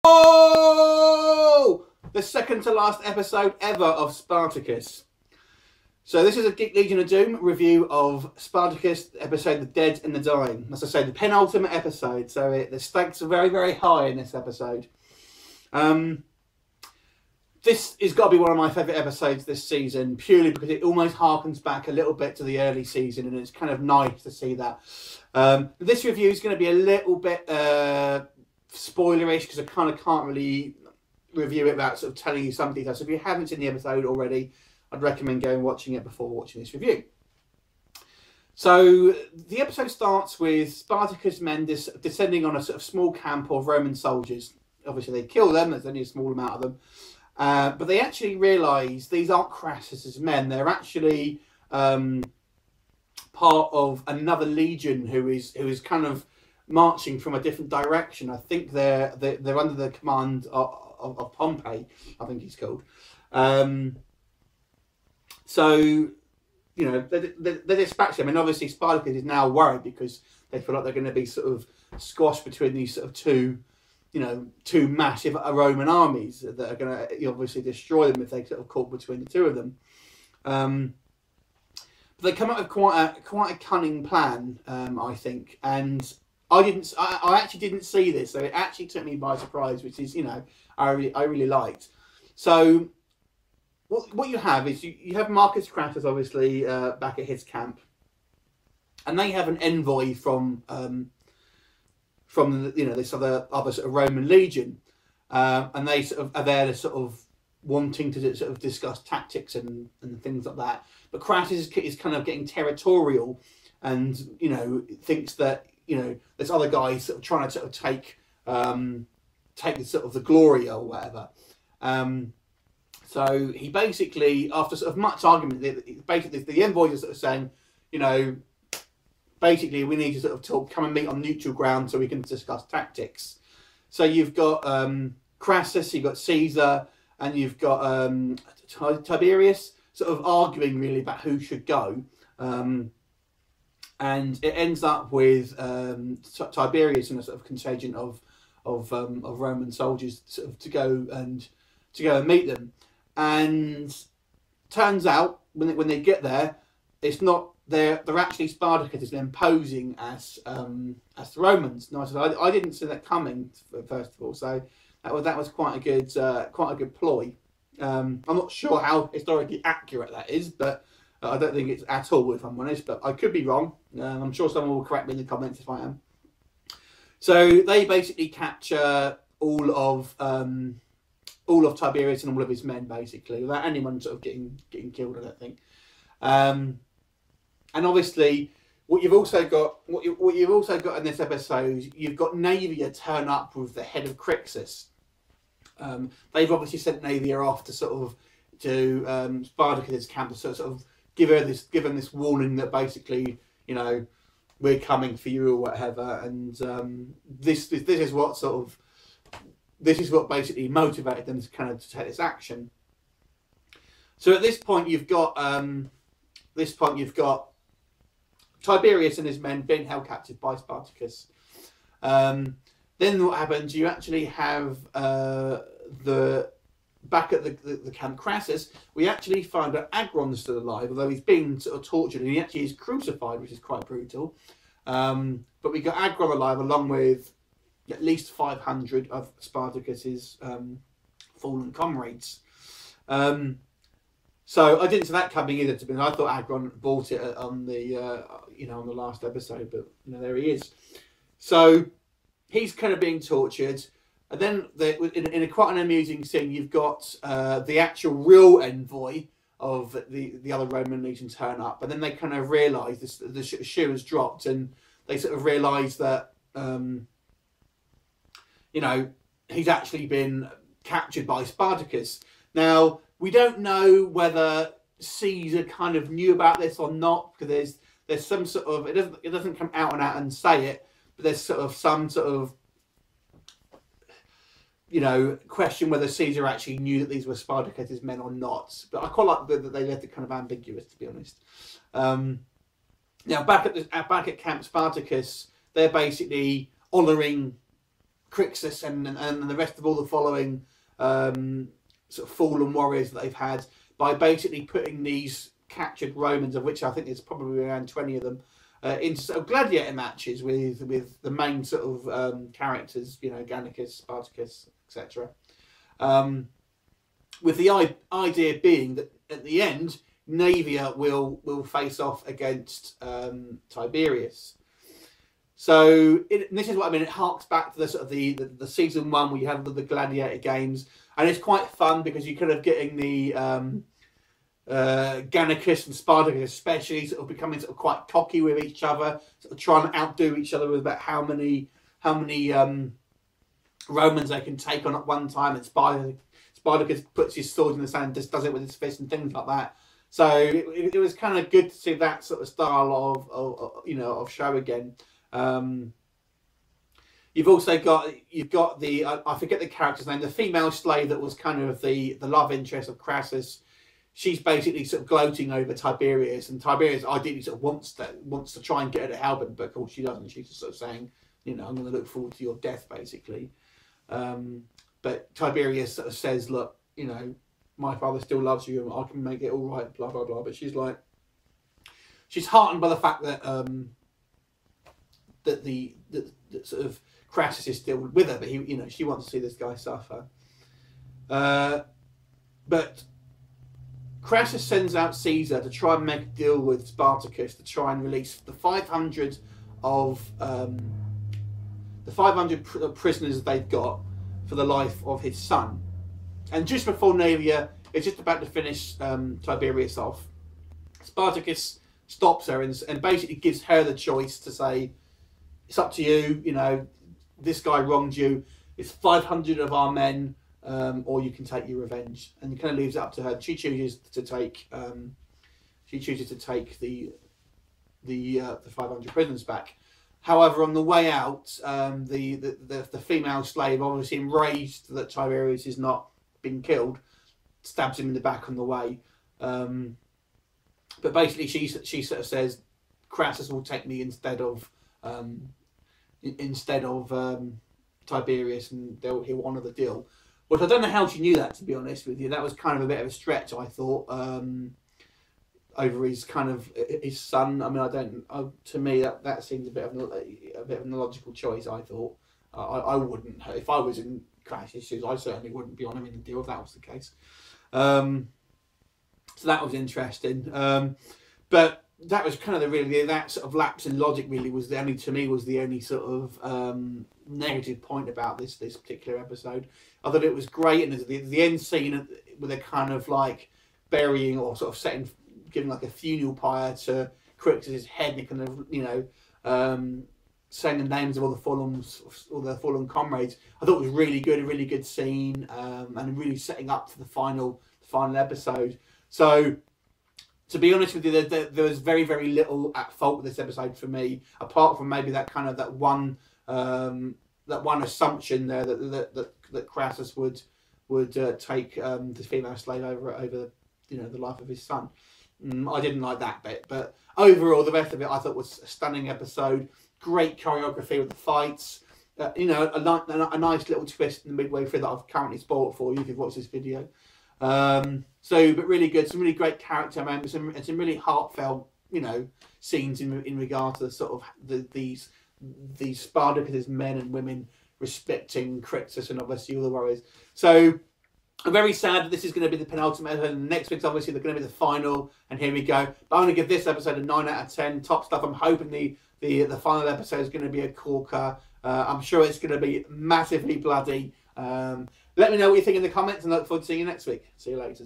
Oh! The second to last episode ever of Spartacus. So this is a Geek Legion of Doom review of Spartacus, episode The Dead and the Dying. As I say, the penultimate episode, so the stakes are very, very high in this episode. This has got to be one of my favourite episodes this season, purely because it almost harkens back a little bit to the early season, and it's kind of nice to see that. This review is going to be a little bit spoilerish, because I kind of can't really review it without sort of telling you some details. So if you haven't seen the episode already, I'd recommend going and watching it before watching this review. So the episode starts with Spartacus' men descending on a sort of small camp of Roman soldiers. Obviously they kill them, there's only a small amount of them. But they actually realise these aren't Crassus's men. They're actually part of another legion who is kind of marching from a different direction. I think they're under the command of Pompey, I think he's called. So, you know, they're dispatched them. And obviously Spartacus is now worried because they feel like they're going to be sort of squashed between these sort of two massive Roman armies that are going to obviously destroy them if they sort of caught between the two of them. But they come up with quite a cunning plan, I think, and I actually didn't see this, so it actually took me by surprise, which is, you know, I really liked. So what you have is you have Marcus Crassus obviously back at his camp, and they have an envoy from this other sort of Roman legion, and they sort of are there to sort of wanting to sort of discuss tactics and things like that. But Crassus is kind of getting territorial, and you know, thinks that, you know, this other guy sort of trying to sort of take the sort of the glory or whatever. So he basically, after sort of much argument, basically the envoys are sort of saying, you know, basically we need to sort of talk, come and meet on neutral ground so we can discuss tactics. So you've got Crassus, you've got Caesar, and you've got Tiberius sort of arguing really about who should go. And it ends up with Tiberius and a sort of contingent of Roman soldiers sort of to go and meet them. And turns out when they get there, it's not they're actually Spartacus is then posing as the Romans. No, I didn't see that coming, first of all. So that was quite a good ploy. I'm not sure how historically accurate that is, but I don't think it's at all, if I'm honest. But I could be wrong. I'm sure someone will correct me in the comments if I am. So they basically capture all of Tiberius and all of his men, basically, without anyone sort of getting killed, I don't think. And obviously, what you've also got in this episode, you've got Naevia turn up with the head of Crixus. They've obviously sent Naevia off to Spartacus' camp to sort of give him this warning that basically, you know, we're coming for you or whatever. And this is what basically motivated them to kind of take this action. So at this point you've got Tiberius and his men being held captive by Spartacus. Then what happens? You actually have back at the camp Crassus. We actually find that Agron's still alive, although he's been sort of tortured, and he actually is crucified, which is quite brutal. But we got Agron alive, along with at least 500 of Spartacus's fallen comrades. So I didn't see that coming either. To be honest, I thought Agron bought it on the on the last episode, but you know, there he is. So he's kind of being tortured, and then in a quite an amusing scene, you've got the actual real envoy of the other Roman legion turn up, and then they kind of realise the shoe has dropped, and they sort of realise that you know, he's actually been captured by Spartacus. Now, we don't know whether Caesar kind of knew about this or not, because there's some sort of, it doesn't come out and say it, but there's sort of some sort of, you know, question whether Caesar actually knew that these were Spartacus's men or not. But I quite like that they left it kind of ambiguous, to be honest. Now back at Camp Spartacus, they're basically honouring Crixus and the rest of all the following sort of fallen warriors that they've had, by basically putting these captured Romans, of which I think there's probably around 20 of them, into sort of gladiator matches with the main sort of characters, you know, Gannicus, Spartacus, etc. With the idea being that at the end, Naevia will face off against Tiberius. So this is what I mean. It harks back to the sort of the season 1 where you have the gladiator games, and it's quite fun because you're kind of getting the Gannicus and Spartacus especially sort of becoming sort of quite cocky with each other, sort of trying to outdo each other with about how many Romans they can take on at one time. And Spartacus puts his sword in the sand and just does it with his fist and things like that. So it was kind of good to see that sort of style of show again. You've also got the I forget the character's name, the female slave that was kind of the love interest of Crassus. She's basically sort of gloating over Tiberius, and Tiberius ideally sort of wants to try and get her to help him, but of course she doesn't. She's just sort of saying, you know, I'm going to look forward to your death, basically. But Tiberius sort of says, look, you know, my father still loves you, and I can make it all right, blah blah blah. But she's like, she's heartened by the fact that that sort of Crassus is still with her, but he, you know, she wants to see this guy suffer. But Crassus sends out Caesar to try and make a deal with Spartacus to try and release the 500 prisoners they've got for the life of his son. And just before Naevia is just about to finish Tiberius off, Spartacus stops her and basically gives her the choice to say, it's up to you, you know, this guy wronged you, it's 500 of our men, or you can take your revenge. And it kind of leaves it up to her. She chooses to take the 500 prisoners back. However, on the way out, the female slave, obviously enraged that Tiberius is not being killed, stabs him in the back on the way. But basically, she sort of says, Crassus will take me instead of Tiberius, and he'll honour the deal. Which I don't know how she knew that, to be honest with you. That was kind of a bit of a stretch, I thought, over his kind of his son. I mean, to me that seems a bit of an illogical choice. I thought I wouldn't, if I was in Crassus' shoes, I certainly wouldn't be honouring the deal if that was the case. So that was interesting. But that was kind of that sort of lapse in logic really was the only sort of negative point about this particular episode. I thought it was great, and the end scene with a kind of like burying or sort of giving like a funeral pyre to Crixus' head, and kind of, you know, saying the names of all the fallen comrades. I thought it was really good, a really good scene, and really setting up for the final episode. So, to be honest with you, there was very, very little at fault with this episode for me, apart from maybe that one assumption there that Crassus would take the female slave over you know, the life of his son. I didn't like that bit, but overall the rest of it I thought was a stunning episode. Great choreography with the fights. You know, a nice little twist in the midway through that I've currently spoiled for you if you've watched this video. But really good, some really great character moments, and some really heartfelt, you know, scenes in regard to the sort of these Spartacus' men and women respecting Crixus and obviously all the warriors. So I'm very sad that this is going to be the penultimate episode, and next week's obviously they're going to be the final, and here we go. But I'm going to give this episode a 9 out of 10, top stuff. I'm hoping the final episode is going to be a corker. I'm sure it's going to be massively bloody. Let me know what you think in the comments, and I look forward to seeing you next week. See you later.